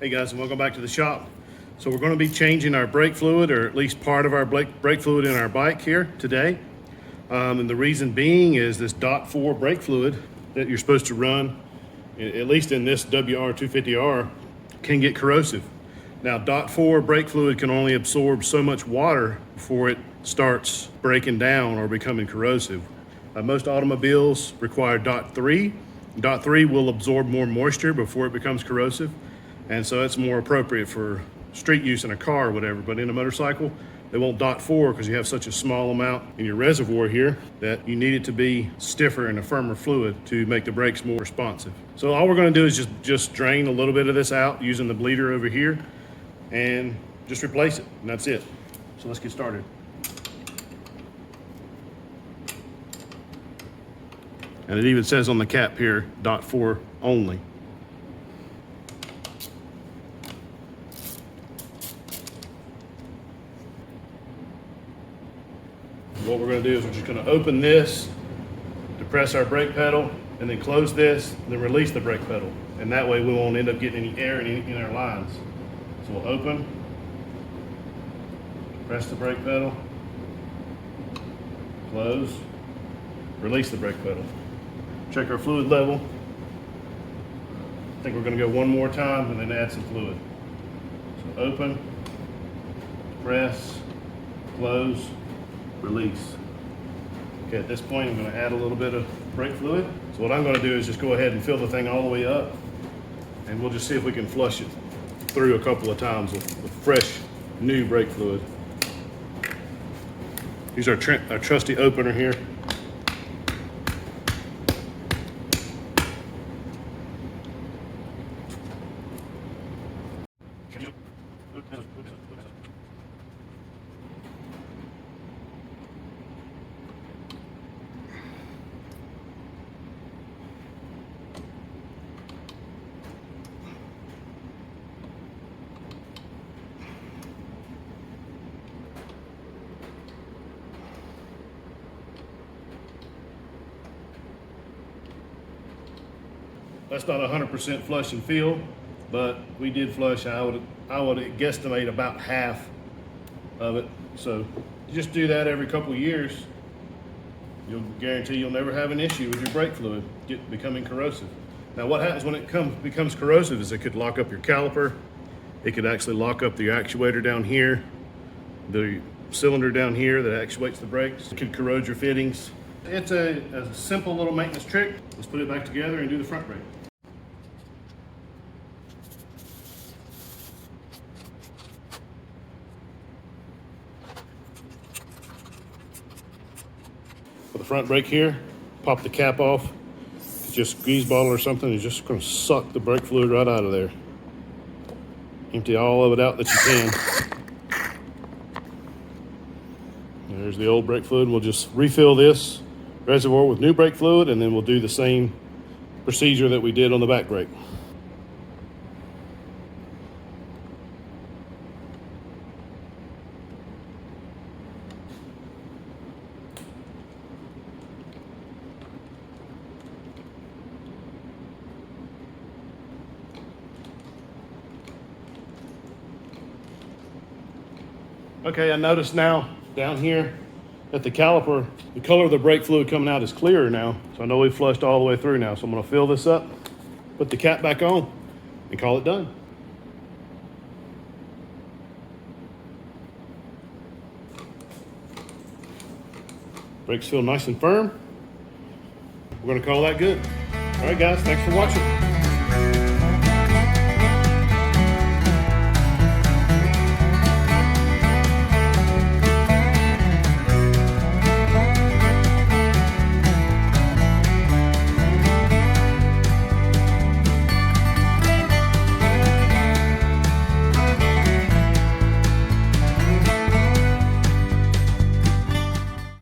Hey guys, and welcome back to the shop. So we're going to be changing our brake fluid, or at least part of our brake fluid in our bike here today. And the reason being is this .4 brake fluid that you're supposed to run, at least in this WR250R, can get corrosive. Now .4 brake fluid can only absorb so much water before it starts breaking down or becoming corrosive. Most automobiles require .3. .3 will absorb more moisture before it becomes corrosive, and so it's more appropriate for street use in a car or whatever. But in a motorcycle, they want .4 because you have such a small amount in your reservoir here that you need it to be stiffer and a firmer fluid to make the brakes more responsive. So all we're going to do is just drain a little bit of this out using the bleeder over here and just replace it, and that's it. So let's get started. And it even says on the cap here, .4 only. What we're going to do is we're just going to open this to press our brake pedal, and then close this, and then release the brake pedal. And that way we won't end up getting any air in our lines. So we'll open, press the brake pedal, close, release the brake pedal. Check our fluid level. I think we're going to go one more time and then add some fluid. So open, press, close, release. Okay, at this point I'm going to add a little bit of brake fluid. So what I'm going to do is just go ahead and fill the thing all the way up, and we'll just see if we can flush it through a couple of times with fresh new brake fluid. Use our trusty opener here. That's not 100% flush and fill, but we did flush. I would guesstimate about half of it. So just do that every couple of years. You'll guarantee you'll never have an issue with your brake fluid becoming corrosive. Now what happens when it becomes corrosive is it could lock up your caliper. It could actually lock up the actuator down here, the cylinder down here that actuates the brakes. It could corrode your fittings. It's a simple little maintenance trick. Let's put it back together and do the front brake. For the front brake here, pop the cap off. It's just squeeze bottle or something. You're just going to suck the brake fluid right out of there. Empty all of it out that you can. There's the old brake fluid. We'll just refill this reservoir with new brake fluid, and then we'll do the same procedure that we did on the back brake. Okay, I noticed now down here that the caliper, the color of the brake fluid coming out is clearer now. So I know we've flushed all the way through now. So I'm gonna fill this up, put the cap back on, and call it done. Brakes feel nice and firm. We're gonna call that good. All right guys, thanks for watching.